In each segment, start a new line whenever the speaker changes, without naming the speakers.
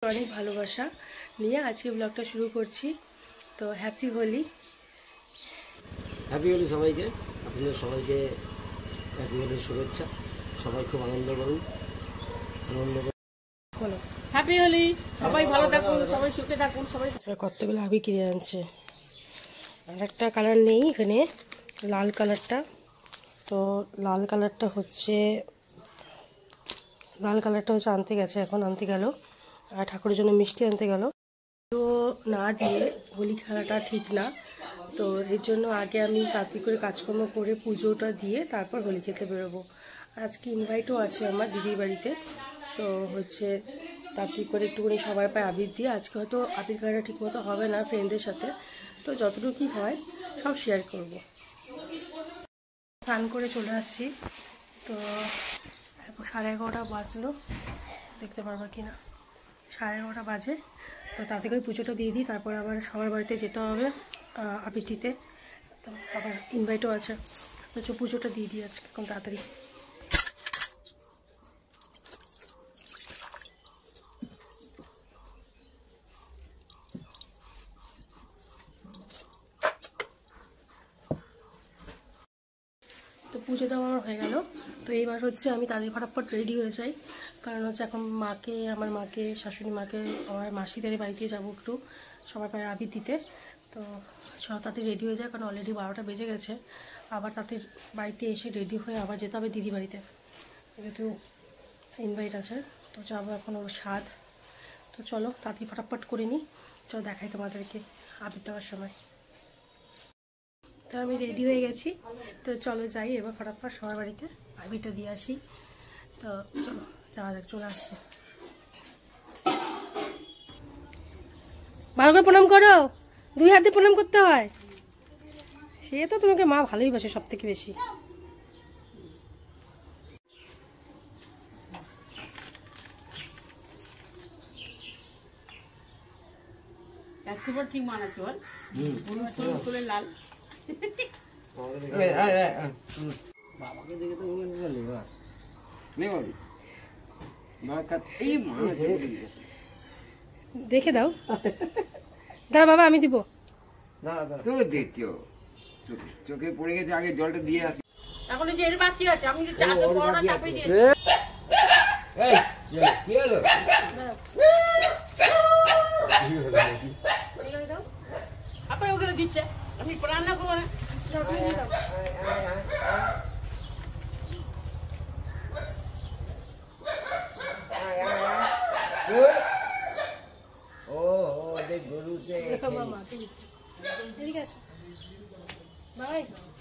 অনেক ভালোবাসা নিয়ে আজকে ব্লগটা শুরু করছি। তো হ্যাপি হোলি
সবাইকে, আপনাদের সবাইকে হ্যাপি হোলির শুভেচ্ছা। সবাই খুব আনন্দ করুন,
বলো
হ্যাপি হোলি। সবাই ভালো থাকুন, সবাই সুখে থাকুন। সবাই
কতগুলো আবি কিনে আনছে। আর একটা কালার নেই এখানে, লাল কালারটা। তো লাল কালারটা হচ্ছে আনতে গেছে, এখন আনতে গেল। আর ঠাকুরের জন্য মিষ্টি আনতে গেল। তো না দিয়ে হোলি খেলাটা ঠিক না, তো এর জন্য আগে আমি তাড়াতাড়ি করে কাজকর্ম করে পুজোটা দিয়ে তারপর হোলি খেতে বেরোবো। আজকে ইনভাইটও আছে আমার দিদির বাড়িতে, তো হচ্ছে তাড়াতাড়ি করে একটুখানি সবার পায়ে আবির দিয়ে, আজকে হয়তো আবির খেলাটা ঠিক মতো হবে না ফ্রেন্ডদের সাথে, তো যতটুকুই হয় সব শেয়ার করব। স্নান করে চলে আসছি, তো 11:30 বাজলো, দেখতে পারবো কি না, 11:30 বাজে। তো তাতে করে পুজোটা দিয়ে দিই, তারপর আবার সবার বাড়িতে যেতে হবে আবির দিতে। তো আবার ইনভাইটও আছে, তো পুজোটা দিয়ে দিই আজকে এখন তাড়াতাড়ি। তো পুজো দেওয়া আমার হয়ে গেল। তো এইবার হচ্ছে আমি তাদের ফটাফট রেডি হয়ে যাই, কারণ হচ্ছে এখন আমার মাকে শাশুড়ি মাকে আমার মাসিদের বাড়িতে যাবো একটু সবার পায়ে আবির দিতে। তো তাতে রেডি হয়ে যায়, কারণ অলরেডি 12টা বেজে গেছে। আবার তাদের বাড়িতে এসে রেডি হয়ে আবার যেতে হবে দিদি বাড়িতে, যেহেতু ইনভাইট আছে। তো যাবো এখন ওর স্বাদ। তো চলো তাড়াতাড়ি ফটাফট করে নিই, চলো দেখাই তোমাদেরকে আবির দেওয়ার সময়। তো আমি রেডি হয়ে গেছি, তো চলো যাই এবার ফটাফট সবার বাড়িতে আবিরটা দিয়ে আসি। তো চলো যাওয়া যাক, চলে আসছি। ভালো করে প্রণাম করো, 2 হাতে প্রণাম করতে হয়। সে তো তোমাকে মা ভালোই বাসে সব থেকে বেশি।
ঠিক মানাচ্ছে বল, তুলে লাল।
বাবাকে দেখে তো
দেখে দাও, দাও বাবা আমি দিব।
চোখে পড়ে গেছে, আগে জলটা দিয়ে আসি।
এখন যে এর বাকি আছে, আমি যে চাটা বড়টা চাপিয়ে দিয়েছি।
কি হলো?
আপনার ওগুলো দিচ্ছে, আমি রান্না করবো না।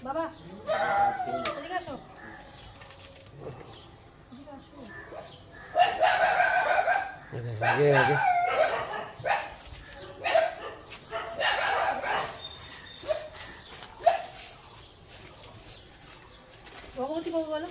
বাবা এদিকে আসো।
আগে আগে
ভগবতী বাবু বলো।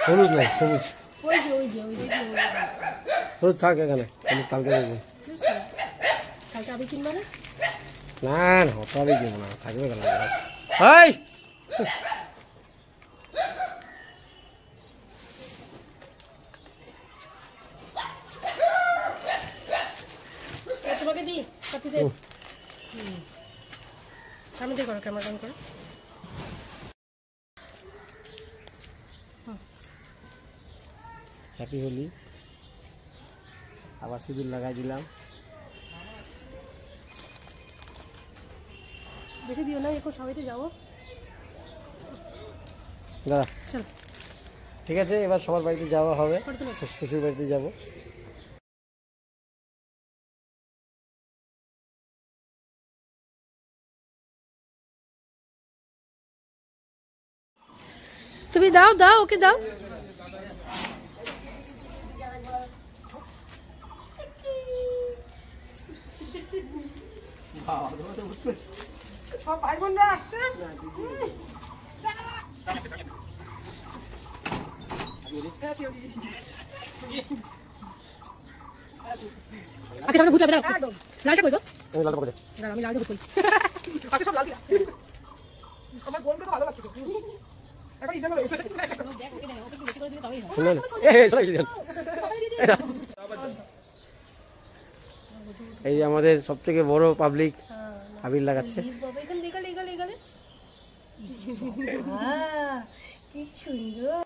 হলুদ নাই, সবুজ।
ওই যে
হলুদ থাক এখানে, হলুদ কালকে দেখবো।
কালকে আবির কিনবা না?
না না, অত আমি কিনবো না, থাকবে কেন হাই।
তোমাকে দিই সাথীতে, সামনে দিয়ে করো, ক্যামেরা অন করো।
হ্যাপি হোলি। আবার সিঁদুর লাগাই দিলাম।
বেশি দিও না, এখন সবাইতে যাবো।
দাদা
চল
ঠিক আছে, এবার সবার বাড়িতে যাওয়া হবে, শ্বশুর বাড়িতে যাবো।
তুমি দাও দাও, ওকে দাও।
সব ভাই বোনরা আসছে। Happy Holi.
আজকে সবাই ভূত লাগবে না লালটা কই গো
এই লাল পকেটে
দাঁড়া আমি লালটা ভূত কই
আজকে সব লাল দিলা আমার বোনকে তো ভালো লাগছে এখন ইচ্ছা করে
শুনুন চলে এসেছেন এই যে আমাদের সবথেকে বড় পাবলিক আবির লাগাচ্ছে
এখানে দেখালে এখানে কি সুন্দর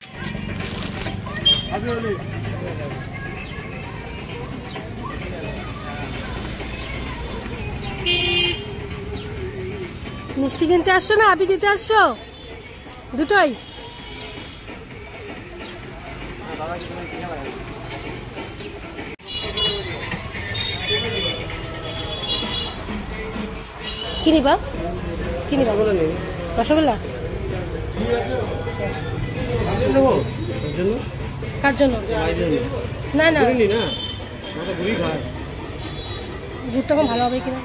মিষ্টি কিনতে আসছো না আবি দিতে আসছো দুটোই কি নিবা রসগোল্লা কার জন্য না না দুধটা কম ভালো হবে কিনা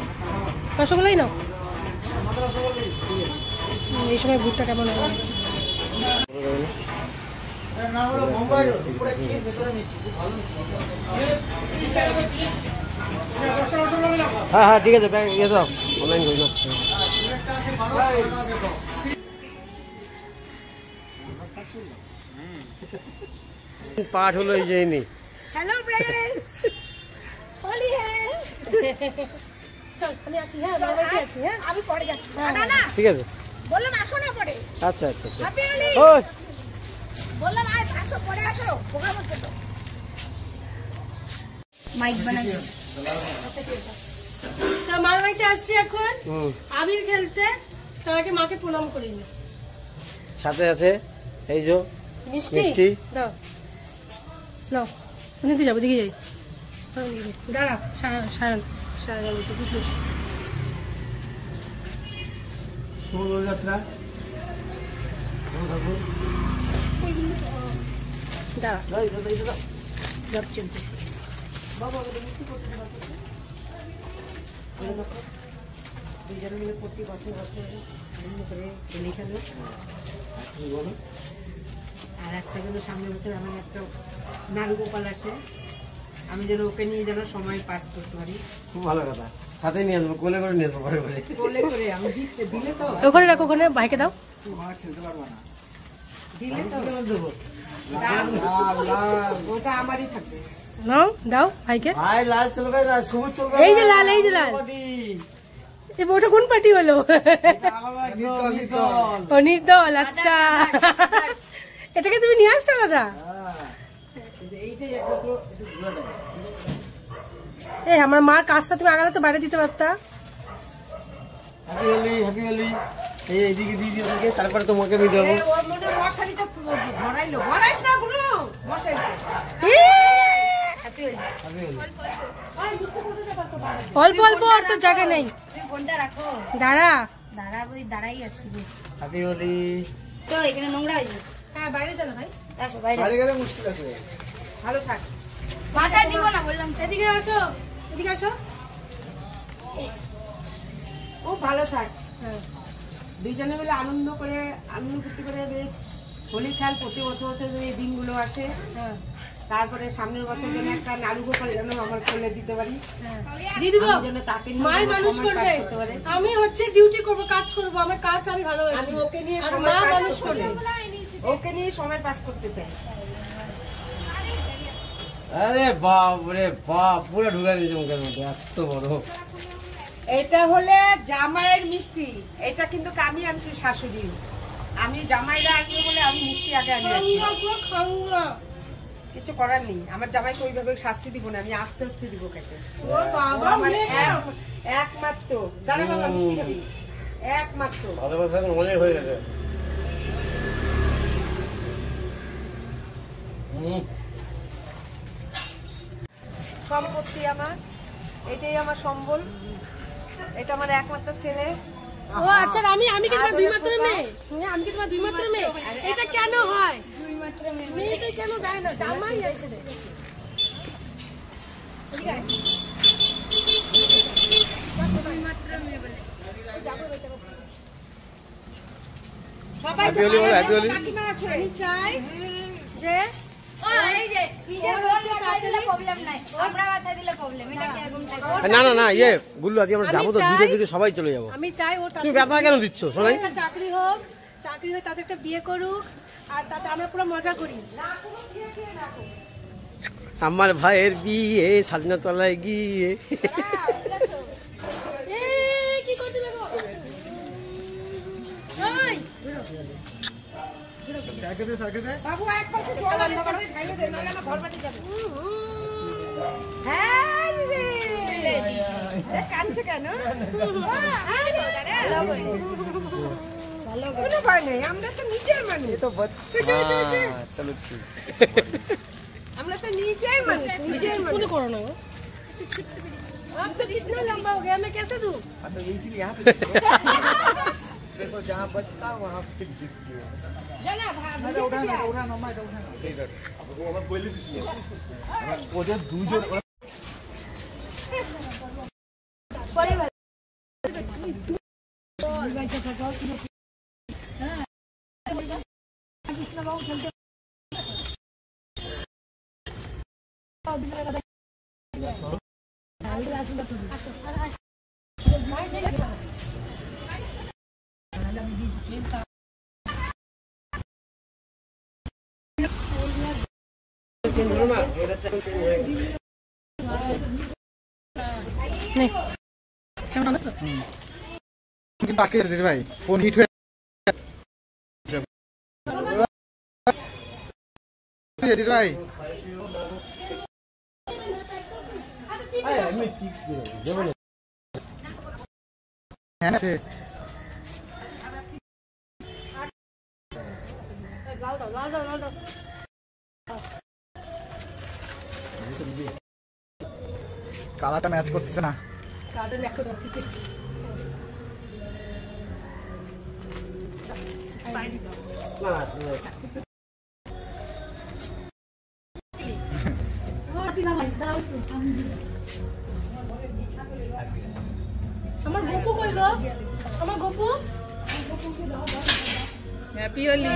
রসগোল্লাই নাও এই সময় ভুট্টা কেমন হবে
হ্যাঁ হ্যাঁ ঠিক আছে অনলাইন করি না পাঠ হলো এই যে নেই
हेलो फ्रेंड्स होली है चल আমি আসি হ্যাঁ আমার বাড়িতে আছি হ্যাঁ
আমি পড়ে যাচ্ছি
না না
ঠিক আছে
বললাম আসো না পড়ে
আচ্ছা আচ্ছা আচ্ছা
হ্যাপি হোলি
ওই
বললাম আসো পড়ে আসো পোকা বলতে তো
মাইক বানাই তো আমার বাড়িতে আসছি এখন আবির খেলতে তার আগে মাকে প্রণাম করি
সাথে আছে এই যে
মিষ্টি দাও নাও নিতে যাবো দিকে যাই দাঁড়া সায়ন বলছে বুঝলি
যাত্রা
দাঁড়া জব চলতেছে
দুইজন মিলে প্রতি বছর আনন্দ করে হোলি খেলো আর একটা যেন সামনের বছর আমার একটা নারুগোপাল আসে আমি যেন ওকে নিয়ে যেন সময় পাস করতে পারি
খুব ভালো কথা সাথে নিয়ে আসবো কোলে করে নিয়ে আসবো ঘরে ঘরে
কোলে করে আমি দিলে তো
ওখানে রাখো ওখানে ভাইকে দাও
খেলতে পারবো না
দিলে তো ওটা আমারই থাকবে
নাও দাও ভাইকে
ভাই লাল চলবে না সবুজ চলবে
এই যে লাল এই ওটা কোন পার্টি হলো ও নির্দল আচ্ছা এটাকে তুমি নিয়ে আসছো দাদা এই আমার মার কাজটা তুমি আগালে তো বাইরে দিতে পারতা
হ্যাপি হোলি এই এইদিকে দিয়ে দিয়ে ওদেরকে, তারপরে তোমাকে আমি দেবো
ওর মনে মশারিটা ভরাইলো ভরাইস না বুড়ো মশারিটা
অল্প অল্প আর তো জায়গা নেই
ফোনটা রাখো
দাঁড়া
দাঁড়াই আসি
হ্যাপি হোলি
তো এখানে নোংরা হয়েছে
হ্যাঁ বাইরে চলো ভাই
আসো বাইরে
ভালো থাক
মাথায় দিব না বললাম
এদিকে আসো এদিকে আসো
খুব ভালো থাক
হ্যাঁ
দুইজনে মিলে আনন্দ ফুর্তি করে বেশ হোলি খেল প্রতি বছর বছর এই দিনগুলো আসে
হ্যাঁ
তারপরে সামনের বছর যেন একটা নাড়ু গোপাল যেন আমার কোলে দিতে পারিস
দিয়ে দিব
আমি যেন তাকে নিয়ে
মাই মানুষ
সময়
করবে
পাস করতে পারি।
আমি হচ্ছে ডিউটি করব কাজ করব আমার কাজ আমি ভালোবাসি
আমি ওকে নিয়ে
আর
সময়
মা
পাস
মানুষ
করতে
করবে
চাই। ওকে নিয়ে সময় পাস করতে চাই
আরে বাপ রে বাপ পুরো ঢুকে দিয়েছে মুখের মধ্যে এত বড়
এটা হলে জামাইয়ের মিষ্টি এটা কিন্তু আমি আনছি শাশুড়ি আমি জামাইরা আনবো বলে আমি মিষ্টি আগে আনি
খাঙ্গা
কিছু করার নেই আমার জামাইকে ওইভাবে শাস্তি দিব না আমি আস্তে আস্তে দিব খেতে
ও বাবা
আমার
মেয়ে
একমাত্র দাঁড়া বাবা মিষ্টি খাবি একমাত্র
ভালোবাসা মনে হয়ে গেছে
সম্পত্তি আমার এটাই আমার সম্বল এটা আমার একমাত্র ছেলে
ও আচ্ছা আমি কি তোমার দুই মাত্র মেয়ে আমি কি তোমার দুই মাত্র মেয়ে এটা কেন হয়
দুই মাত্র মেয়ে
মেয়েটা কেন দেয় না জামাই আছে রে
দুই মাত্র মেয়ে বলে
সবাই
Happy Holi বলো, Happy Holi।
কাকিমা আছে
আমি চাই যে
এই যে নিজের বোন মাথায় দিলে প্রবলেম নাই, আমরা মাথায় দিলে প্রবলেম। এটা কি এরকম থাকে?
না না না ইয়ে গুল্লু আজকে আমরা যাবো তো দুটো সবাই চলে যাবো।
আমি চাই ও
তুমি ব্যথা কেন দিচ্ছ সোনাই?
চাকরি হোক, তাদের একটা বিয়ে করুক, আর তাতে আমরা পুরো মজা করি।
আমার ভাইয়ের বিয়ে স্বাধীনতলায় গিয়ে
কি করছে দেখো।
বাবু একবার কি জল আনতে পারবে? খাইয়ে দে, না না ঘর বাড়ি যাবে। হ্যাঁ রে, এ কাঁদছে কেন? কোনো ভয় নেই, আমরা তো নিজের মানুষ।
চলো ঠিক
আমরা তো নিজের মানুষ, নিজের মানুষ।
कुछ करो ना वो आप तो इतना लंबा हो गया, मैं कैसे दूं?
तो इसीलिए यहाँ पे देखो जहाँ बचता वहाँ पे दिखती है।
জানা ভাই
ওদের দুজন
পরে ভালো।
नहीं क्या बताना तो
বাকি আছে ভাই ফোন হিট হয়ে ভাই হ্যাঁ
लाल दो
কালারটা ম্যাচ করতেছে না।
कार्टून एक्सो तो ठीक है আমার গোপু কই গো? আমার গোপু হ্যাপি হোলি।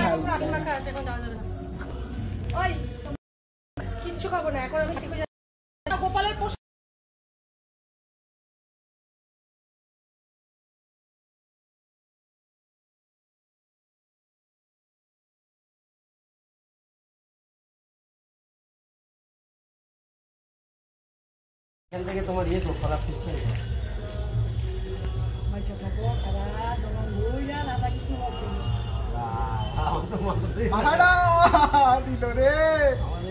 ওই কিচ্ছু খাবো না এখন, আমি গোপালের পোষ
এখান থেকে তোমার ইয়ে তো খোলার সিস্টেম
দিল রে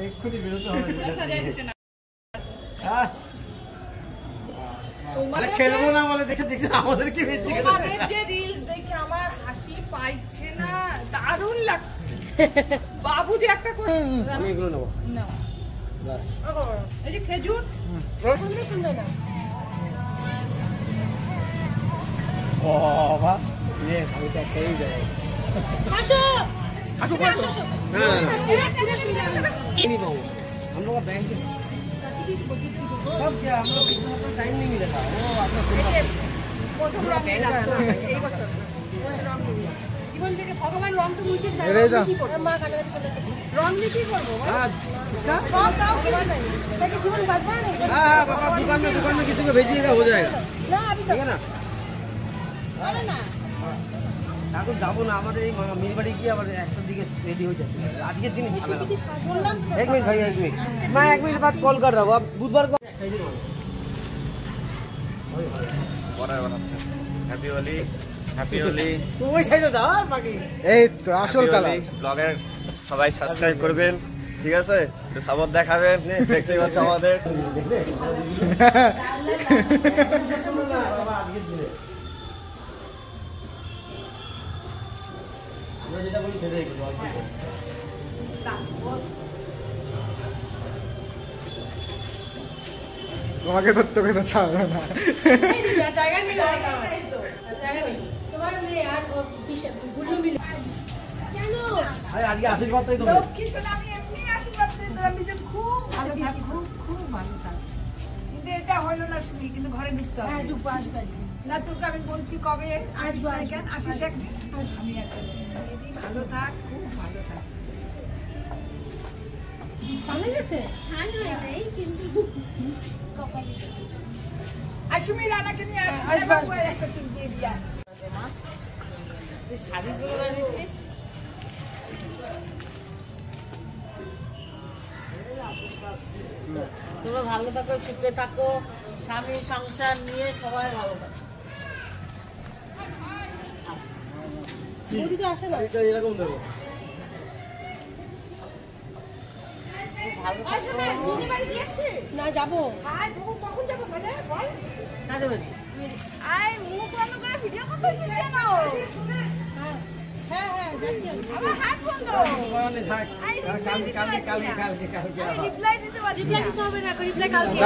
এক্ষুনি বেরোতে হবে। খেলবো না বলে দেখছো দেখছো আমাদের কি বেশি
তোমাদের যে রিলস দেখে আমার হাসি পাইছে না, দারুণ লাগছে। বাবু যে একটা করে
আমি এগুলো নেবো
নাও, এই যে খেজুর
শুনবে না
বাবা ইয়ে আমি তো একসাথেই যাই।
আসো
আসো
তুমি আসো, আসো।
না না না नहीं पाऊँ हम लोग का बैंक कब क्या हम लोग इतना टाइम नहीं मिला था वो आपका
প্রথম রং দিলাম এই বছর জীবন থেকে ভগবান রং তো মুছে যায়,
এরে যা।
কি করবো?
মা কাটাকাটি করলে
রং দিয়ে কি করবো?
हाँ इसका
সব দাও কি নাই তাকে জীবন বাঁচবা না
हाँ पापा दुकान में किसी को भेजिएगा हो जाएगा
না আমি তো
ठीक है ना
আরে না
এখন যাবো না আমাদের এই মিলবাড়ি গিয়ে আবার একটার দিকে রেডি হয়ে যাচ্ছে আজকের দিন ঝামেলা
বললাম তো
एक मिनट भाई एक मिनट मैं 1 मिनट बाद कॉल कर रहा हूँ अब बुधवार को
হ্যাপি হোলি হ্যাপি হোলি
तो वही साइड था बाकी
এই তো আসল কালার।
ব্লগের সবাই সাবস্ক্রাইব করবেন, ঠিক আছে? একটু সাপোর্ট দেখাবেন, দেখতেই পাচ্ছ আমাদের।
আমরা যেটা বলি সেটাই করবো
তোমাকে তো তোকে তো ছাড়বে না।
এই দিবা জায়গা নেই জায়গা নেই তোমার মেয়ে আর ও বিশে গুল্লু মিলে কেন
আরে আজকে আশীর্বাদটাই তো
লক্ষ্মী সোনা, আমি এমনি আশীর্বাদ করি, তোরা দুজন খুব ভালো থাক, খুব ভালো থাক। কিন্তু এটা হলো না শুনি, কিন্তু ঘরে ঢুকতে হবে।
হ্যাঁ ডুব আসবে
না তোকে আমি বলছি কবে আসবো, কেন আসিস একদিন? আমি একটা দিদি ভালো থাক, খুব ভালো থাক।
সামনে গেছে
আসুমি রানাকে নিয়ে আসবে একটা চুল দিয়ে দিয়া শাড়িগুলো বানিয়েছিস তোমরা ভালো থাকো সুখে থাকো স্বামী সংসার নিয়ে সবাই ভালো থাকো
বৌদি তো আসে না
এরকম দেবো
না যাবো
কখন যাবো বল
হ্যাঁ হ্যাঁ যাচ্ছি আমি রিপ্লাই দিতে হবে না রিপ্লাই কালকে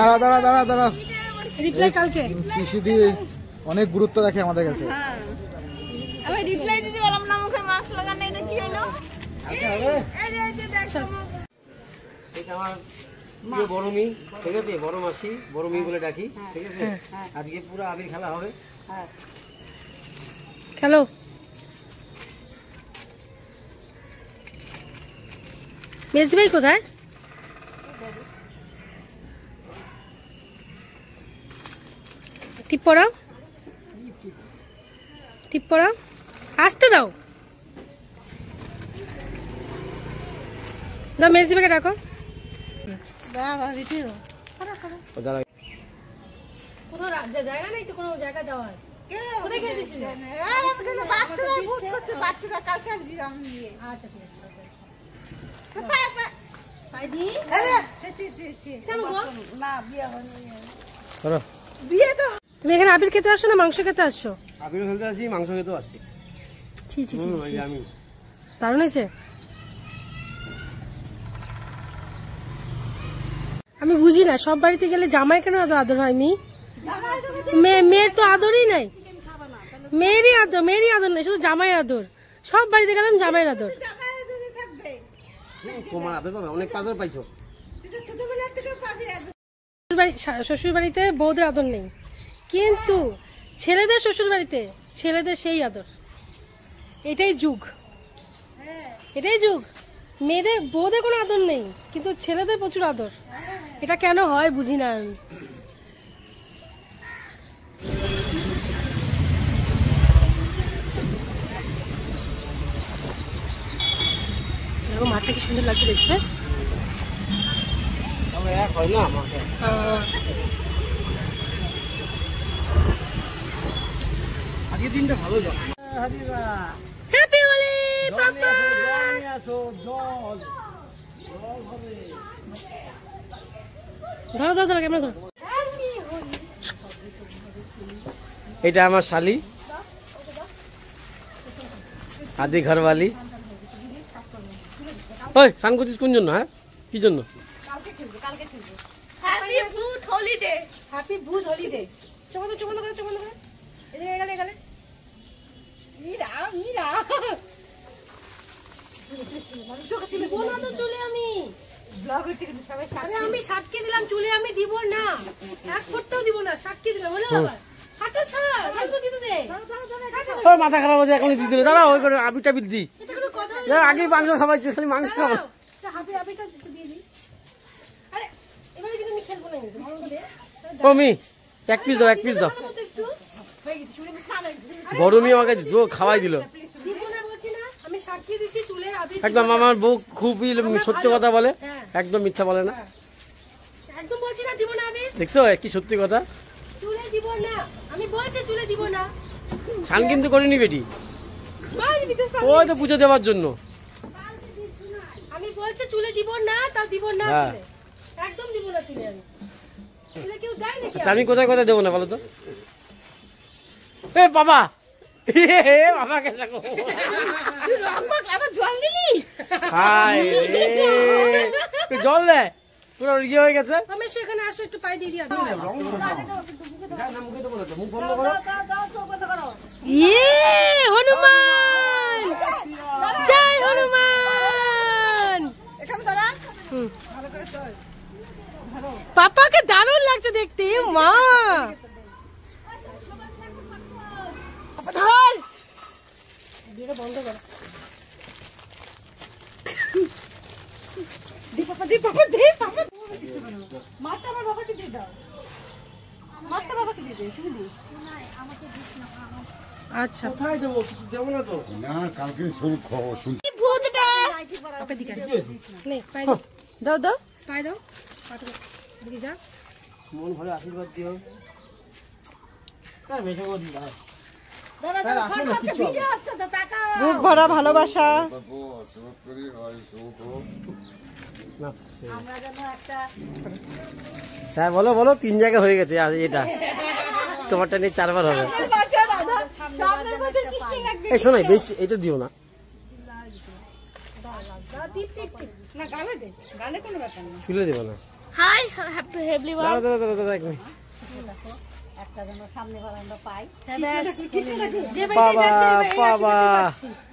দাঁড়া
রিপ্লাই কালকে
কৃষি দিয়ে অনেক গুরুত্ব রাখে আমাদের কাছে।
আমি রিপ্লাই দিতে পারলাম না, মুখে মাস্ক লাগানো, এটা কি হলো?
এটা আমার প্রিয় বড় মেয়ে, ঠিক আছে, বড় মাসি, বড় মেয়ে বলে ডাকি, ঠিক আছে। আজকে পুরো আবির খেলা হবে।
খেলো মেজদি ভাই কোথায়? টিপ পড়াও, টিপ পড়াও, আসতে দাও, দাও মেজদি ভাইকে ডাকো। কোথাও জায়গা নেই তো, কোনো জায়গা যাওয়ার। কোথায় গেছিস? আচ্ছা ঠিক আছে। তুমি এখানে আবির খেতে আসছো না মাংস খেতে আসছো?
আবির খেলতে আসি, মাংস খেতেও আসি।
ছি ছি ছি,
আমি
দারুণ হয়েছে। আমি বুঝি না, সব বাড়িতে গেলে জামাই কেন এত আদর হয়? মেয়ের তো আদরই নাই, মেয়েরই আদর নেই, শুধু জামাই আদর। সব বাড়িতে গেলাম জামাইয়ের আদর।
তোমার আদর পাবে, অনেক আদর পাইছো।
শ্বশুর বাড়িতে বউদের আদর নেই, কিন্তু ছেলেদের শ্বশুর বাড়িতে ছেলেদের সেই আদর। এটাই যুগ, এটাই যুগ। মেয়েদের বউদের কোনো আদর নেই, কিন্তু ছেলেদের প্রচুর আদর। এটা কেন হয় বুঝি না আমি। মাঠটা কি সুন্দর লাগছে দেখতে।
হয় না আমাকে আজকের দিনটা ভালো যাবে।
হ্যাপি হোলি পাপা। ধরো ধরো ধরো, কেমন ধরো।
এটা আমার শালি, আদি ঘরওয়ালি। ওই স্নান করছিস কোন জন্য? হ্যাঁ, কি জন্য?
হ্যাপি ভূত হলিডে।
হ্যাপি ভূত হলিডে। চোখ বন্ধ করে, চোখ বন্ধ করে। এদিকে গেলে গেলে। ইরা ইরা। দিব না তো চুলে আমি। ব্লগ হচ্ছে কিন্তু সবাই সাথে আমি সাক্ষী দিলাম, চুলে আমি দিব না। এক ফোঁটাও দিব না, সাক্ষী দিলাম। বলে বাবা হাঁটা ছাড়া গল্প দিতে দে।
ওই মাথা খারাপ হচ্ছে, এখন দিতে দাঁড়া। ওই করে আবিরটা দি।
এটা কোনো কথা
আগে মাংস খাওয়াইছে, খালি মাংস খাওয়া।
হাবি আবিটা দিয়ে দি। আরে এবারে কিন্তু আমি খেলবো না,
ও মি এক পিস দাও, এক পিস দাও।
একটু হয়ে গেছে, চুলে আমি স্নান হয়েছে।
বড় মেয়ে আমাকে খাওয়াই দিল।
দিব না বলছি না, আমি সাক্ষী দিছি চুলে আবির।
একদম আমার বউ খুবই সত্য কথা বলে, একদম মিথ্যা বলে না।
একদম বলছি না দিব না আবির।
দেখছো কি সত্যি কথা?
চুলে দিব না, আমি বলছি চুলে দিব না।
স্নান কিন্তু করিনি বেটি,
বাইরে বিদেশ
ওই তো পুজো দেওয়ার জন্য।
আমি বলছি চুলে দিব না, তা দিব না
হ্যাঁ।
চুলে। একদম দিব না চুলে আমি। চুলে কেউ দেয় নাকি?
আচ্ছা আমি কোথায় কোথায় দেবো না বলো তো? এ বাবা, বাবা কে দেখো।
তুই রকমাক আবার জল দিলি?
হাই রে, জল দে, পুরো ইয়ে হয়ে গেছে।
আমি সেখানে আসো, একটু পাই দিয়ে দিয়া। ইয়ে হনুমান, জয় হনুমান। পাপাকে দারুণ লাগছে দেখতে। মা ধর, ভিডিওটা বন্ধ করো।
পাপা দি পাপা দি পাপা মারটা আমার বাবাকে দিয়ে দাও মারটা বাবাকে দিয়ে দে শুনি দি
আচ্ছা
কোথায় দেবো? কিছু দেবো না তো।
না কালকে শুরু খবর শুনছি
ভূতটা
আপনি দিকে নে পাই দাও
দাও দাও
পাই দাও পাটা দিকে যা
মন ভরে আশীর্বাদ দিও। তার বেশি করে দিই ভাই।
বুক ভরা ভালোবাসা
তারপর আশীর্বাদ করি হয় সুখ হোক।
না স্যার বলো বলো 3 জায়গা হয়ে গেছে আর এটা তোমারটা নিয়ে 4 বার হবে। এই শোনাই বেশি এটা দিও না।
না গালে দে গালে কোনো ব্যাপার না
চুলে দেবো না।
হাই হ্যাপি হেভলি
দাঁড়া দাঁড়া দাঁড়া দাঁড়া এক মিনিট।
যে
বাবা বাবা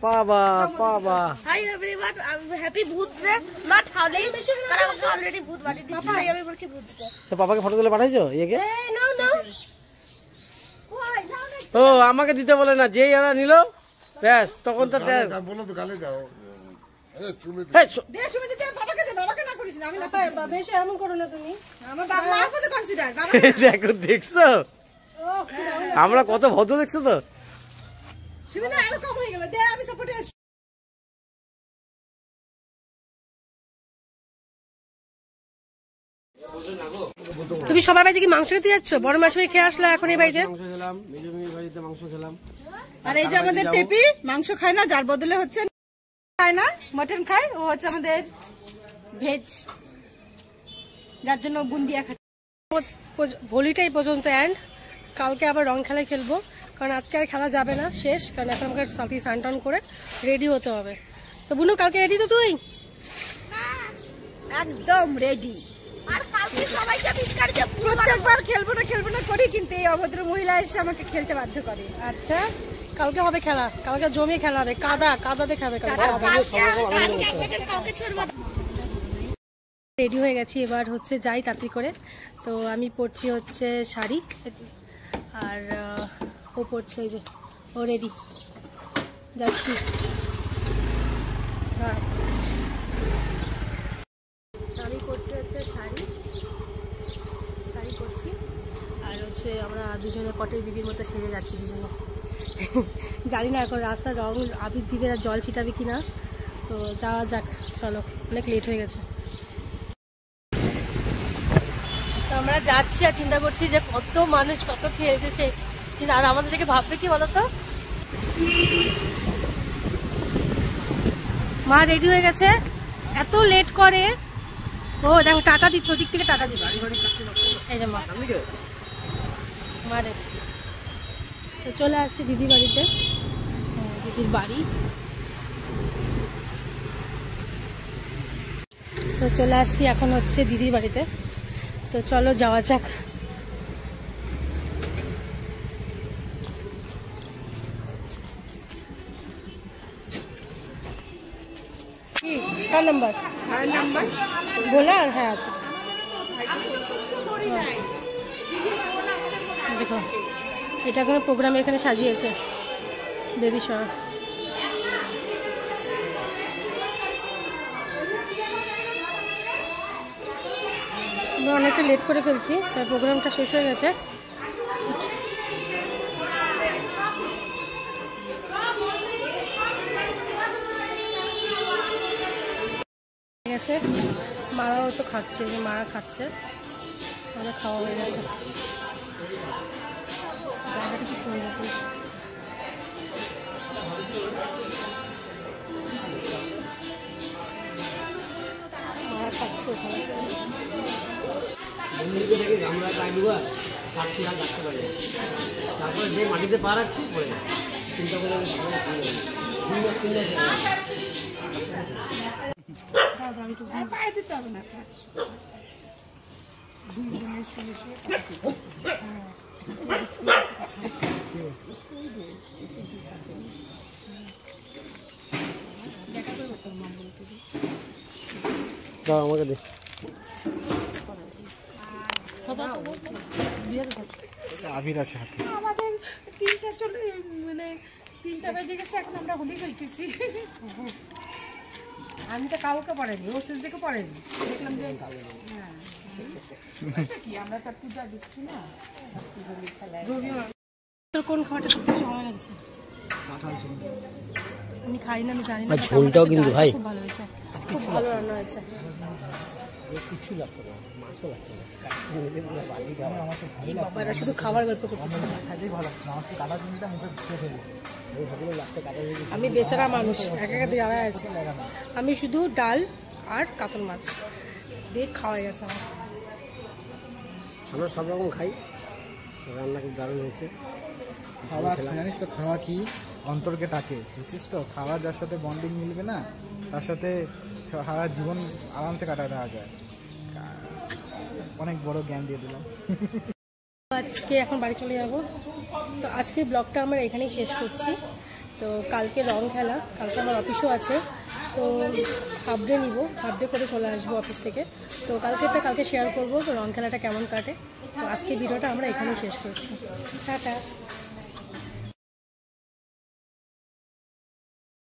বাবা বাবা
হাই এভরিওয়ান হ্যাপি ভূত ডে নট হাউলি কারণ আমাকে অলরেডি ভূত বানিয়ে দিয়েছে তাই আমি বলছি ভূত ডে
তো পাপাকে ফটো তুলে পাঠাইছো ইয়েকে?
নাও নাও
ও আমাকে দিতে বলে না, যেই ওরা নিল ব্যাস তখন তো
গালে দাও, বলো তো গালে দাও আরে চুলে দাও।
এই শো-
দে সুমিতে দে বাবাকে দে বাবাকে না করিস না আমি না
বেশি এমন করো না তুমি
আমার বাবা মার কত কনসিডার বাবা
দেখো দেখছো আমরা কত ভদ্র দেখছো তো।
সুমিতে আরো কম হয়ে গেল দে আমি সাপোর্টে
তুমি সবার বাড়িতে কি মাংস খেতে যাচ্ছ? বড় মাস ভাই খেয়ে আসলে এখন এই বাড়িতে
মাংস খেলাম, মেজমির বাড়িতে মাংস খেলাম।
আর এই যে আমাদের টেপি মাংস খায় না, যার বদলে হচ্ছে খায় না মটন খায়, ও হচ্ছে আমাদের ভেজ, যার জন্য বুন্দিয়া খায়।
হোলিটাই পর্যন্ত এন্ড, কালকে আবার রং খেলায় খেলবো, কারণ আজকে আর খেলা যাবে না, শেষ, কারণ এখন আমাকে সাথে স্নান টান করে রেডি হতে হবে। তো বুনু কালকে রেডি তো তুই?
একদম রেডি।
আর কালকে সবাইকে পিচকারি দিয়ে
প্রত্যেকবার খেলবো না করি, কিন্তু এই অভদ্র মহিলা এসে আমাকে খেলতে বাধ্য করে।
আচ্ছা কালকে হবে খেলা, কালকে জমি খেলা হবে, কাদাতে খাবে কালকে।
কালকে ছড়বা।
রেডি হয়ে গেছি, এবার হচ্ছে যাই তাড়াতাড়ি করে। তো আমি পরছি হচ্ছে শাড়ি, আর ও পরছে এই যে, ও রেডি, যাচ্ছি। হ্যাঁ আমি করছি হচ্ছে শাড়ি করছি, আর হচ্ছে আমরা দুজনে পটের বিবির মতো সেজে যাচ্ছি দুজনে। জানি না এখন রাস্তার রং আবির দিবে না জল ছিটাবে কিনা, তো যাওয়া যাক, চলো, অনেক লেট হয়ে গেছে। তো আমরা যাচ্ছি আর চিন্তা করছি যে কত মানুষ কত খেলতেছে, আর আমাদের থেকে ভাববে কি বলতো। মা রেডি হয়ে গেছে, এত লেট করে। ও দেখো টাকা দিচ্ছে, ওদিক থেকে টাকা দিচ্ছে, এই যে মা রেডি। তো চলে আসছি দিদির বাড়িতে, দিদির বাড়ি। তো চলে আসছি এখন হচ্ছে দিদির বাড়িতে, তো চলো যাওয়া যাক। কি কার নাম্বার বলে? আর হ্যাঁ আছে, দেখো এটা কোনো প্রোগ্রাম এখানে সাজিয়েছে, বেবি শাওয়ার। আমরা অনেকটা লেট করে ফেলছি, তাই প্রোগ্রামটা শেষ হয়ে গেছে। মারাও তো খাচ্ছে, যে মারা খাচ্ছে, আমাদের খাওয়া হয়ে গেছে। জায়গাটা কি সুন্দর, মারা খাচ্ছে ওখানে।
আমরা কাইলুয়া থাকতে পারি, তারপরে যে মাটিতে পা রাখছি পরে চিন্তা করে দাও আমাকে দে।
আবির আছে হাতে।
আমাদের 3টা চলে, মানে 3টা বেজে গেছে, এখন আমরা হোলি খেলতেছি।
আমি তো কাউকে পড়েনি, ও সুযোগে পড়েনি, দেখলাম যে কি আমরা তো পূজা দিচ্ছি না।
তোর কোন খাবারটা সবথেকে বেশি ভালো লাগছে? আমি খাই না, আমি জানি না।
ঝোলটাও কিন্তু ভাই
খুব ভালো হয়েছে, খুব ভালো রান্না হয়েছে।
কিছু লাগতো না, মাছও লাগতো না,
এই বাবারা শুধু খাবার গল্প করতেছে। আমি বেচারা মানুষ, একা একা যারা আছে, আমি শুধু ডাল আর কাতল মাছ দিয়ে খাওয়া গেছে আমার।
আমরা সব রকম খাই, রান্না খুব দারুণ হয়েছে।
খাওয়া জানিস তো, খাওয়া কি অন্তরকে টাকে, বুঝছিস তো? খাওয়া যার সাথে বন্ডিং মিলবে না, তার সাথে সারা জীবন আরামসে কাটায় দেওয়া যায়। অনেক বড় জ্ঞান দিয়ে দিলাম।
আজকে এখন বাড়ি চলে যাব। তো আজকে ব্লগটা আমরা এখানেই শেষ করছি। তো কালকে রং খেলা, কালকে আমার অফিসও আছে, তো হাফ ডে নিব, হাফ ডে করে চলে আসবো অফিস থেকে। তো কালকে শেয়ার করবো তো রং খেলাটা কেমন কাটে। তো আজকে ভিডিওটা আমরা এখানেই শেষ করছি। টাটা।